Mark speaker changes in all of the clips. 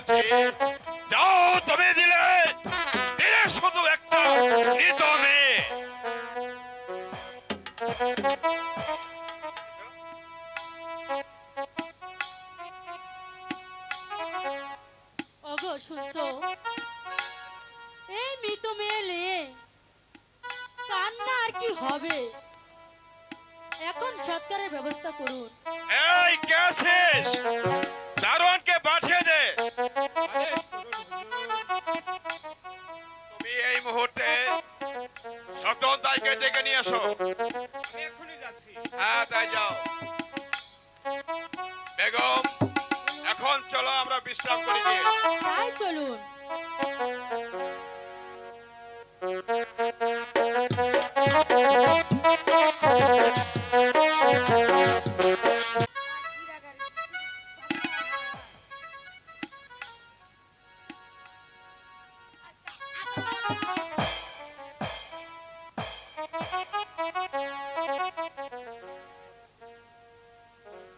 Speaker 1: বলছি যাও, তুমি দিলে দিলে শুধু একটা মৃত মেয়ে।
Speaker 2: ওগো শুনছো? এই মৃত মেয়ে নিয়ে কান্না আর কি হবে? এখন সৎকারের ব্যবস্থা করুন।
Speaker 1: এই কে আছিস? দারোয়ানকে পাঠিয়ে দে। তুমি এই মুহূর্তে সতন দাইকে ডেকে নিয়ে এসো।
Speaker 3: আমি এখনই যাচ্ছি।
Speaker 1: হ্যাঁ, তাই যাও। বেগম, এখন চলো আমরা বিশ্রাম করি গিয়ে।
Speaker 2: তাই চলুন।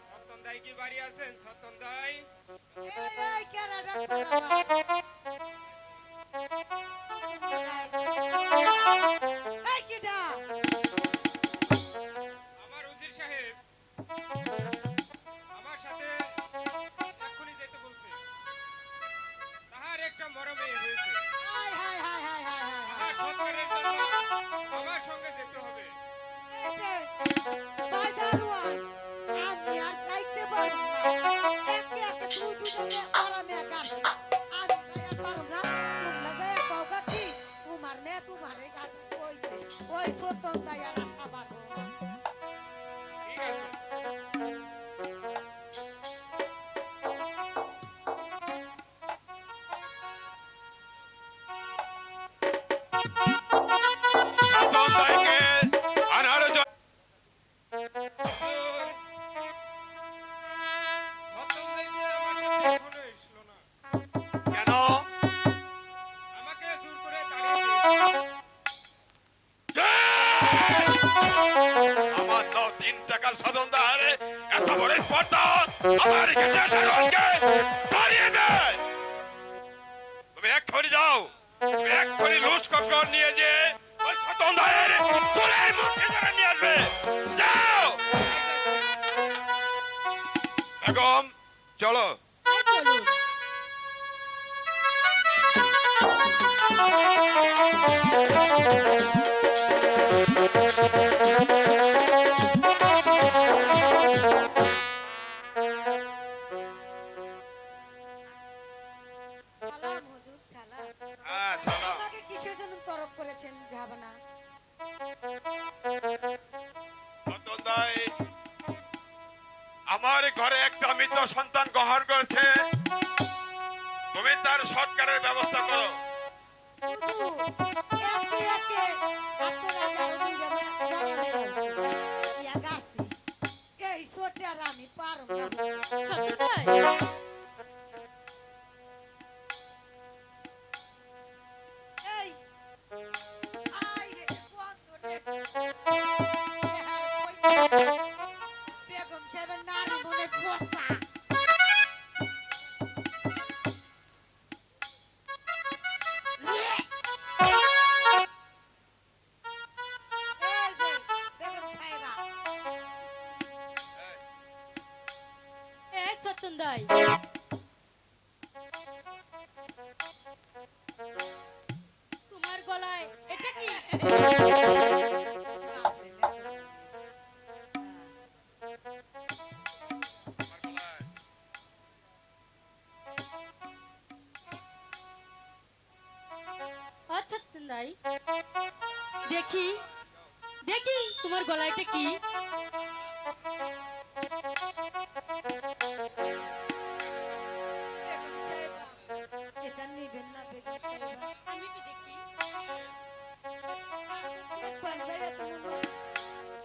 Speaker 3: সত্তন দাই কি বাড়ি আছেন? সত্তন দাই, আমার উজির সাহেব আমার সাথে এক্ষুনি যেতে বলছে। তাহার একটা মরা মেয়ে হয়েছে। তাহার সৎকারের জন্য আমার সঙ্গে যেতে হবে।
Speaker 4: ওই ছোট দায়ার আশা বাড়ো
Speaker 3: ঠিক আছে।
Speaker 1: সতন দাইকে আনার জন্য
Speaker 3: হুজুর, সত্তন দাই যে আমার কাছে এখনো এসলো না।
Speaker 1: কেন?
Speaker 3: আমাকে জোর করে তাড়িয়ে দিয়েছে।
Speaker 1: আমার 3 টাকার সদন দাহারে এত বড় স্পর্ধা আমার কাছে দারোয়ানকে তাড়িয়ে দেয়। তুমি এক্ষুনি যাও, তুমি এক্ষুনি লুস ককর নিয়ে যে ওই সদন দাহের চুলের মুখে ধরে নিয়ে আসবে। যাও বেগম, চলো।
Speaker 2: তাই চলুন।
Speaker 4: সালাম হুজুর সালাম
Speaker 1: হ্যাঁ, চলো।
Speaker 4: আমাকে কিসের জন্য তরফ করেছেন জাহাবনা?
Speaker 1: সদন দাই আমার ঘরে একটা মৃত সন্তান গ্রহণ করেছে, তুমি তার সৎকারের ব্যবস্থা করো।
Speaker 4: হুজুর একে একে আপনারা যারা দুই যাবে ইয়া গাছি এই ছোটে আর আমি পারব না।
Speaker 2: সত্যি তাই?
Speaker 4: এই আই রে বন্ধ রে বেগম সাহেবের নারী মনে বসা এই যে বেগম সাহেবা
Speaker 2: এক ছত্তন দাই, তোমার গলায় এটা কি? আচ্ছা ছত্তন দাই, দেখি দেখি তোমার গলায় এটা কি?
Speaker 4: বেগম সাহেবা এটা নিবেন না বেগম সাহেবা
Speaker 2: আমি কি দেখি?
Speaker 4: পাল্টাইয়া তোমার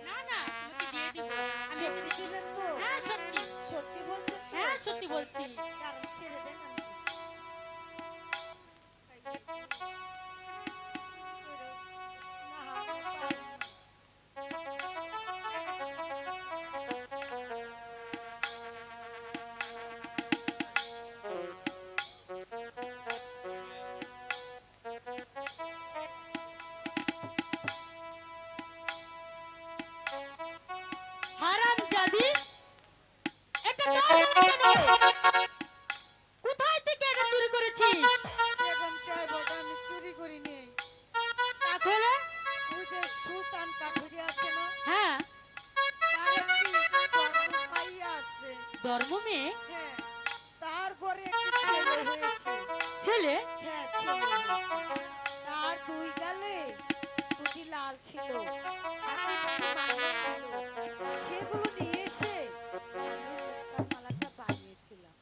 Speaker 2: না না, তোমাকে দিয়ে দিব। আমি এটা
Speaker 4: সত্যি
Speaker 2: দেখি।
Speaker 4: দিলেন তো
Speaker 2: হ্যাঁ সত্যি,
Speaker 4: সত্যি বলছেন তো?
Speaker 2: হ্যাঁ সত্যি বলছি।
Speaker 4: কারণ ছেড়ে দেন আমি না
Speaker 2: জন্ম মেয়ে
Speaker 4: হ্যাঁ তার ঘরে একটি ছেলে হয়েছে।
Speaker 2: ছেলে
Speaker 4: হ্যাঁ ছেলে হয়েছে। তার দুই গালে দুটি লাল ছিল, হাতে দুটি মালা ছিল। সেগুলো নিয়ে এসে আমি মুক্তার মালাটা বানিয়েছিলাম।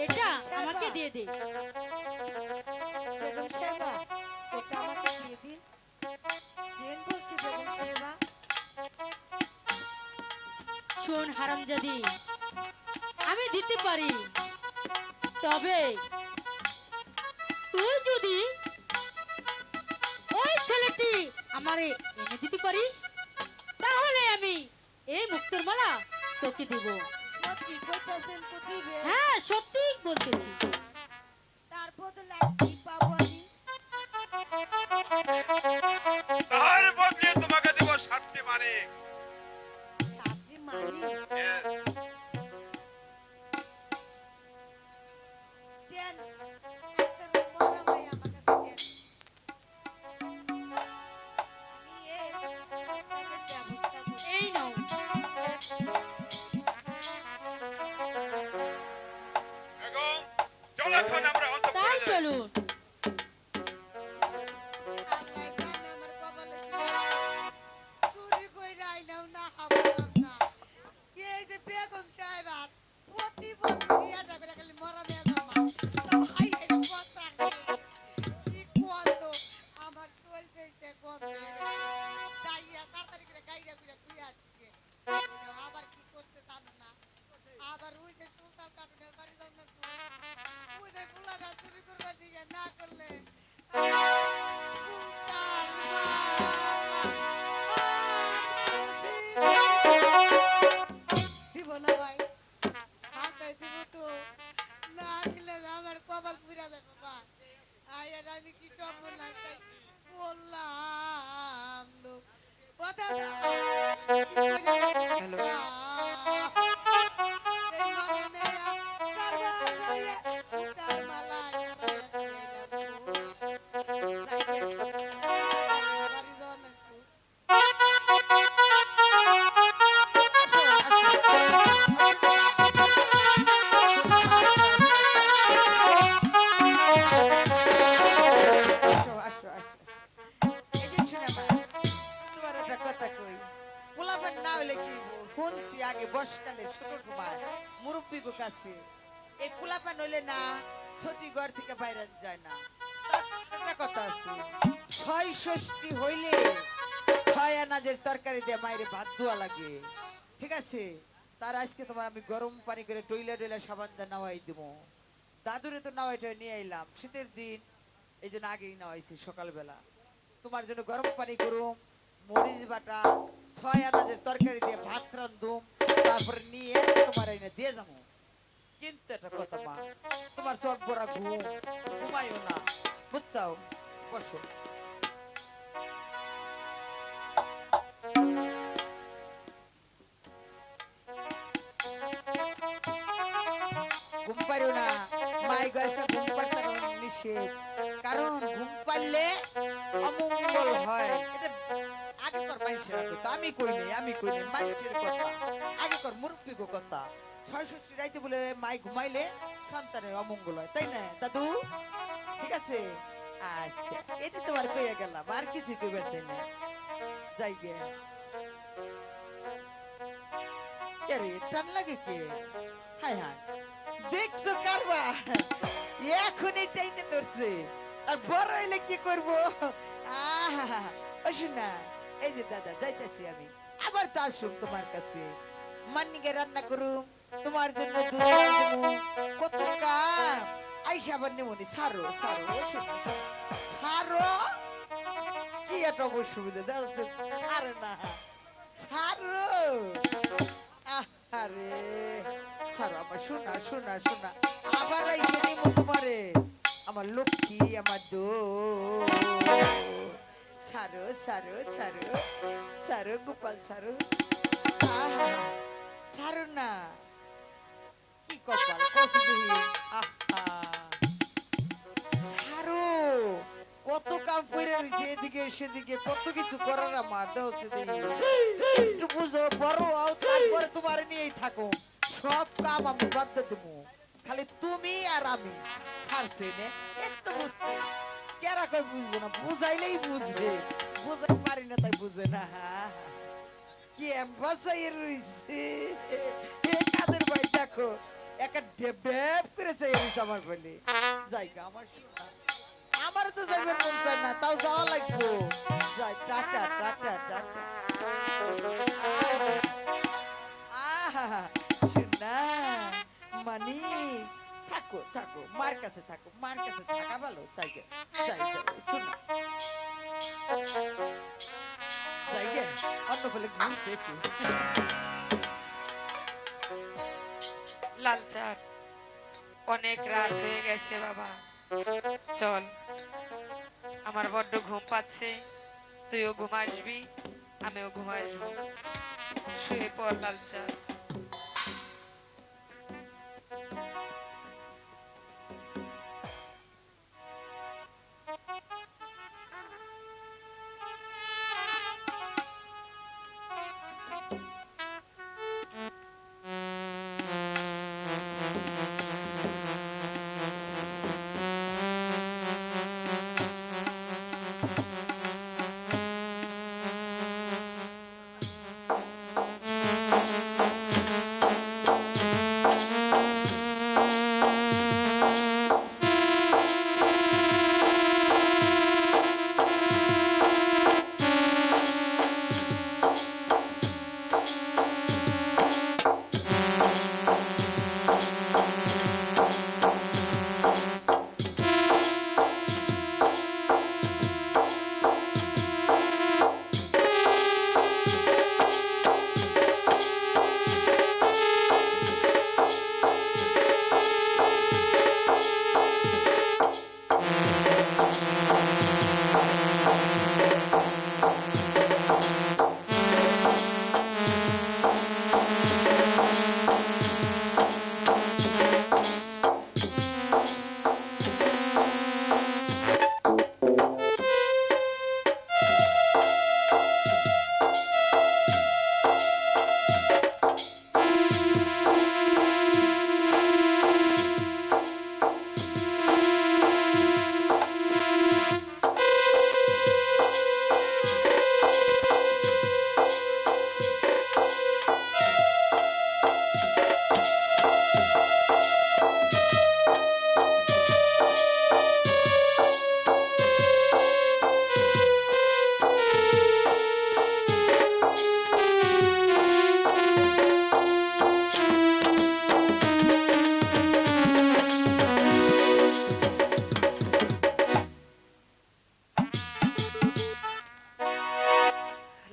Speaker 2: এটা আমাকে দিয়ে দে।
Speaker 4: বেগম সাহেবা ওটা আমাকে দিয়ে দিন। দিন বলছি বেগম সাহেবা।
Speaker 2: শোন হারামজাদি, আমি দিতে পারি, তবে তুই যদি ওই ছেলেটি আমারে এনে দিতে পারিস, তাহলে আমি এই মুক্তোর মালা তোকে দেব।
Speaker 4: সত্যি কইতাছেন তো দিবে?
Speaker 2: হ্যাঁ, সত্যি বলতেছি।
Speaker 4: তার বদলে আর কি পাবো আমি?
Speaker 1: তার বদলে তোমাকে দেব 7টি মানিক।
Speaker 4: সাতটি মানি
Speaker 1: Yes.
Speaker 4: দেন। একটা মরা ভাই আমার কাছে দেন। আমি এই টাকার ব্যবস্থা করব।
Speaker 2: এই নাও।
Speaker 1: বেগম, চলো এখন আমরা
Speaker 2: তাই
Speaker 1: অন্তঃপুরে যাই।
Speaker 2: চলুন।
Speaker 4: আল্লাহ জানে আমার কপালে কি আছে। চুরি কইরা আইনাও না হাবলাম না। এই যে বেগম সাহেবা প্রতি বছর ইয়াটা করে খালি মরা মেয়ে জামা। তাও হাই হাই কথা কয়। কি কোয়াতো আমার চল পেইতে গন্ধ। যাইয়া তাড়াতাড়ি করে গাইরা করে তুই আজকে। আবার কি করতে জানো না। আবার ওই যে সুলতান কাটুনের বাড়ি যাও না। ওই যে ফুলাটা চুরি করবা দিকে না করলে দিব না ভাই, হাতে দিব তো, না দিলে আমার কপাল পুরা যাবে বাবা। আয়ার আমি কি সব বললাম কথা
Speaker 5: আসো, আসো, আসো। এই যে শোনো মা, তোমার একটা কথা কই। পোলাপান না হইলে কি হইবো? শুনছি আগে বর্ষকালে ছোট ঘুমায় মুরব্বীগো কাছে। এই পোলাপান হইলে না ছোটি ঘর থেকে বাইরে যায় না। তার একটা কথা আছে, 6 ষষ্ঠী হইলে 6 আনাজের তরকারি দিয়ে মায়েরে ভাত দেওয়া লাগে। ঠিক আছে? তার আজকে তোমার আমি গরম পানি করে ডইলা ডইলা সাবান দা নাওয়াই দেবো। দাদুরে তো নাওয়াইটা নিয়ে এলাম শীতের দিন, এই জন্য আগেই নাওয়াইছি সকালবেলা। তোমার জন্য গরম পানি করুম, মরিচ বাটা, 6 আনাজের তরকারি দিয়ে ভাত রান্ধুম, তারপরে নিয়ে তোমার এনে দিয়ে যাবো। কিন্তু একটা কথা মা, তোমার চোখ ভরা ঘুম, ঘুমাইও না, বুঝছাও? বসো। ঘুম পারিও না, মাই গাছটা ঘুম পাড়তে নিষেধ। কারণ ঘুম পারলে অমঙ্গল হয়। এটা আগেকার মানুষেরা কইতো, আমি কই নাই, আমি কই নাই, মানুষের কথা, আগেকার মুরব্বীগো কথা। 6 ষষ্ঠী রাইতে বলে মাই ঘুমাইলে সন্তানের অমঙ্গল হয়, তাই না দাদু? ঠিক আছে? আচ্ছা, এটা তোমার কইয়া গেলাম, আর কিছু কইবার চাই না। যাই গে। কে রে, টান লাগে কে? হায় হায়, দেখছো কারবার এখনই টাইনে ধরছে, আর বড় হইলে কি করবো? আহা, ও শোনা, এই যে দাদা যাইতেছি আমি, আবার তো আসুন তোমার কাছে, মান্নিকে রান্না করুম, তোমার জন্য দুধ আনবো, কত কাম। আইসা আবার নেমনি, ছাড়ো ছাড়ো, ও শোনা, ছাড়ো। কি একটা অসুবিধা দেখছো, ছাড়ো না, ছাড়ো। আরে ছাড়ো আমার, শোনা শোনা শোনা, আবার আইসে নিমো তোমারে, আমার লক্ষ্মী, আমার দো। ছাড়ো ছাড়ো ছাড়ো ছাড়ো গোপাল, ছাড়ো। আহা, ছাড়ো না, কি কপাল কত দেহি। আহা, ছাড়ো, কত কাম করে রয়েছে এদিকে সেদিকে কত কিছু করার আমার দেওয়া হচ্ছে দেখি। একটু বুঝো বড় হও তারপরে তোমার নিয়েই থাকো, সব কাম আমি বাদ দিয়ে দেবো, খালি তুমি আর আমি ছাড়ছে নে একটু বুঝতে কেরা কই বুঝবো না, বুঝাইলেই বুঝে, বুঝাই পারি না তাই বুঝে না। কি এমবাসাই রইছে কাদের ভাই দেখো একটা ডেব ডেব করে চাই রইছে আমার বলে জায়গা আমার শোনা। আমার তো যাইবার মন চায় না, তাও যাওয়া লাগবো। যাই টাটা টাটা টাটা। আহা শোনা মানি থাকো থাকো, মার কাছে থাকো, মার কাছে থাকা ভালো। যাই গে যাই শোনা যাই গে অন্য বলে ঘুরতে একটু।
Speaker 6: লাল চাঁদ, অনেক রাত হয়ে গেছে বাবা, চল, আমার বড্ড ঘুম পাচ্ছে, তুইও ঘুম আসবি, আমিও ঘুম আসবো, শুয়ে পড় লাল চাঁদ।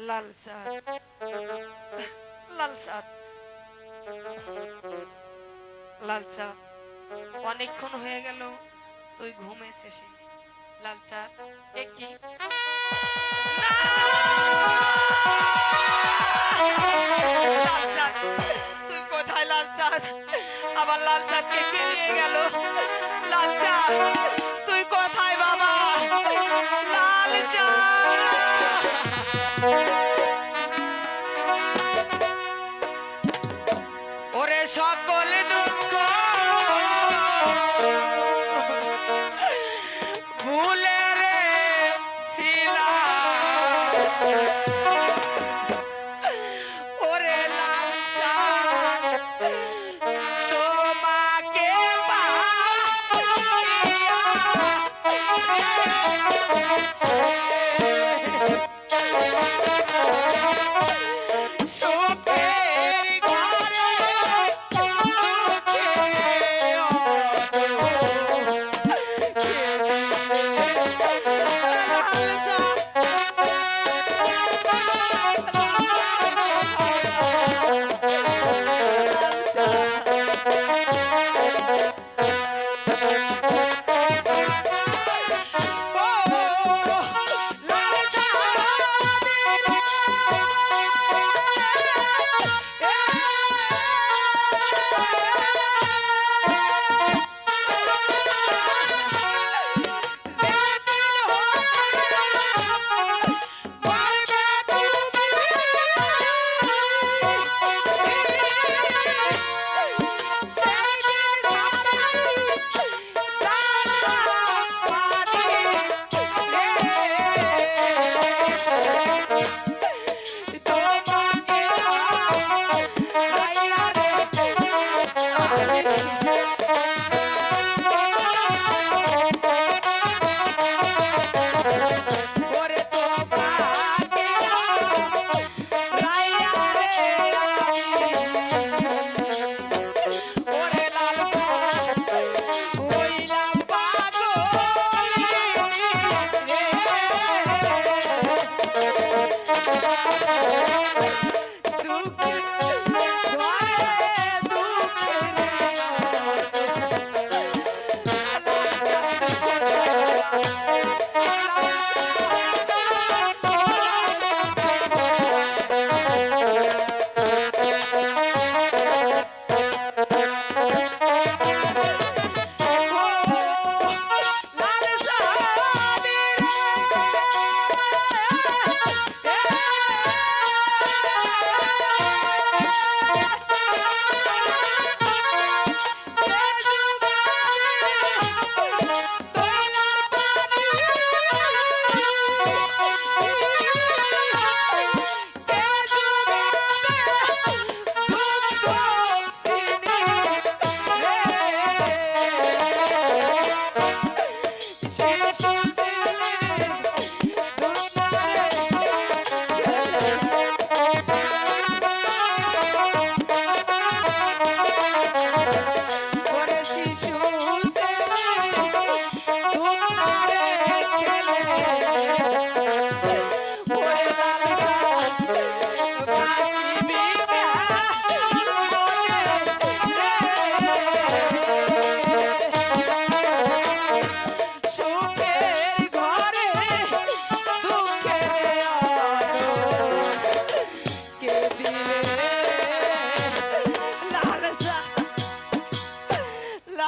Speaker 6: লাল চাঁদ, লাল চাঁদ, লাল চাঁদ, অনেকক্ষণ হয়ে গেল তুই ঘুমেছিস লাল চাঁদ। এ কি লাল চাঁদ, তুই কোথায় লাল চাঁদ? আমার লাল চাঁদকে কে নিয়ে গেল? লাল চাঁদ তুই কোথায় বাবা? লাল চাঁদ, ওরে সকল দুঃখ ভুলে রে ছিলাম, ওরে লাল চাঁদ তোমাকে পাইয়া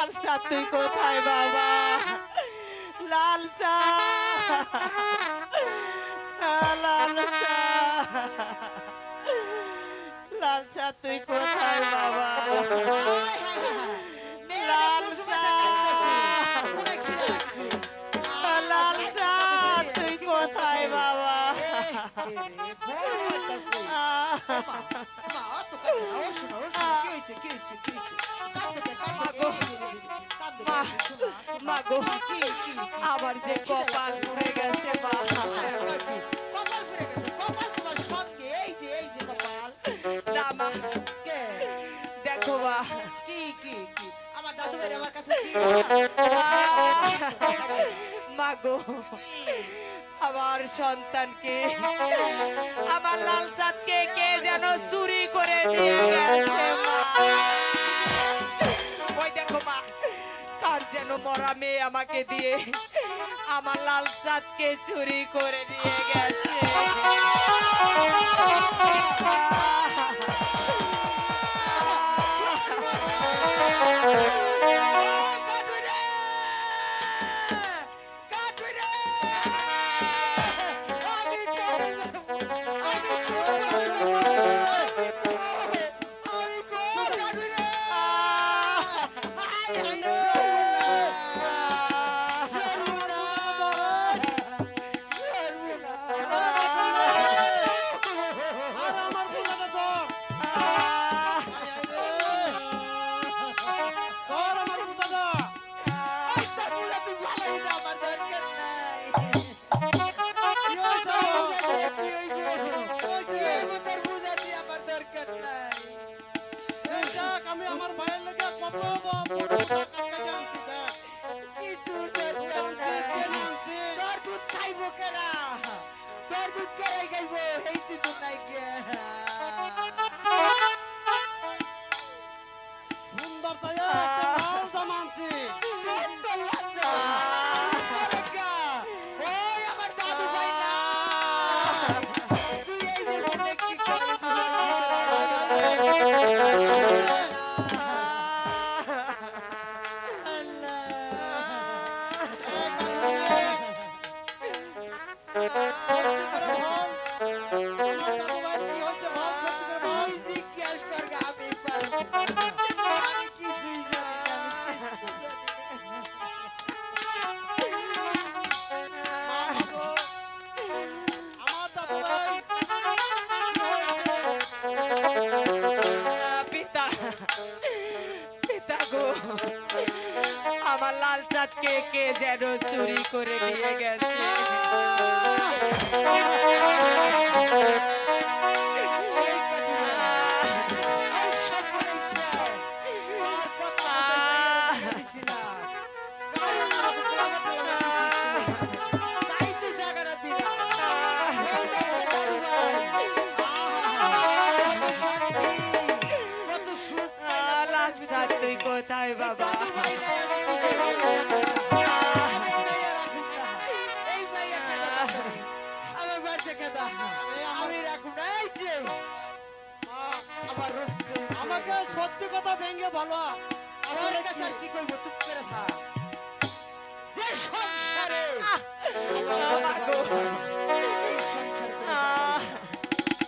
Speaker 5: লাল চা তুই কোথায় বাবা? লাল চা, লাল চা, লাল চা তুই কোথায় বাবা? লাল চা, লাল চা তুই কোথায় বাবা? মাগো, আমার যে কপাল পুড়ে গেছে মা। না মা, দেখো মা, মাগো, আমার সন্তানকে, আমার লাল চাঁদকে কে যেন চুরি করে নিয়ে গেছে মা। ওই দেখো মা, কার যেন মরা মেয়ে আমাকে দিয়ে আমার লাল চাঁদকে চুরি করে নিয়ে গেছে।
Speaker 3: আমি আমার ভাইয়ের লেগে কত বড় টাকা আনছি দেখ।
Speaker 4: তোর দুধ খাইবো কেরা? তোর দুধ কেরাই খাইবো? এই দুধ নাই কে?
Speaker 3: সুন্দর তাই একটা লাল জামা আনছি।
Speaker 4: ওই আমার দাদু ভাই না, তুই এই যে বলে কি করে?
Speaker 5: পিতা, পিতা গো, আমার লাল চাঁদকে কে যেন চুরি করে নিয়ে গেছে। লাল চাঁদ তুই কোথায় বাবা?
Speaker 3: আমাকে সত্যি কথা ভেঙে ভালো
Speaker 4: আমার কাছে আর কি করবো? চুপ করে থাক। যে সংসারে
Speaker 5: মাগো,
Speaker 4: এই সংসার করে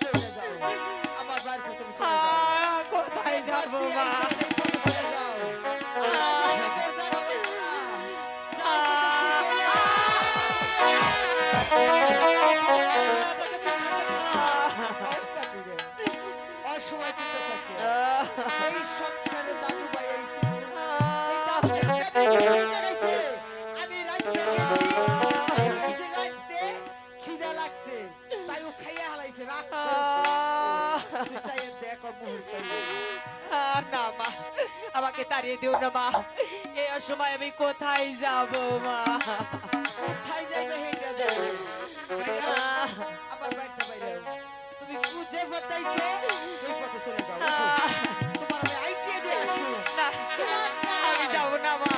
Speaker 4: চলে যাও। আমার বাড়িতে তুমি চলে যাও।
Speaker 5: কোথায় যাবো মা?
Speaker 4: চলে যাও। আমার বাড়িতে যাও না। অসময় কিন্তু থাকে। এই সংসারে দাদু ভাই আইছিল। আমি রাখতে রাখতে খিদা লাগছে, তাই ও খাইয়া হালাইছে।
Speaker 5: না মা, আমাকে তাড়িয়ে দিও না মা। এই অসময় আমি কোথায় যাব মা?
Speaker 4: কোথায় যাইবে? হেঁটে যাবে। আবার বাড়িতে বাইরে তুমি খুঁজে বতাইছো, ওই পথে চলে যাও। তোমার আমি আইডিয়া দিয়ে আসবো।
Speaker 5: না, আমি যাব না মা,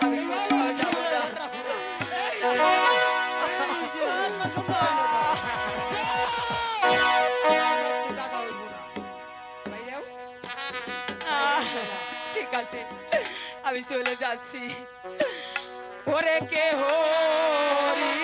Speaker 5: আমি কোথাও যাব না। ঠিক আছে, আমি
Speaker 6: আমি চলে যাচ্ছি ওরে কে হরি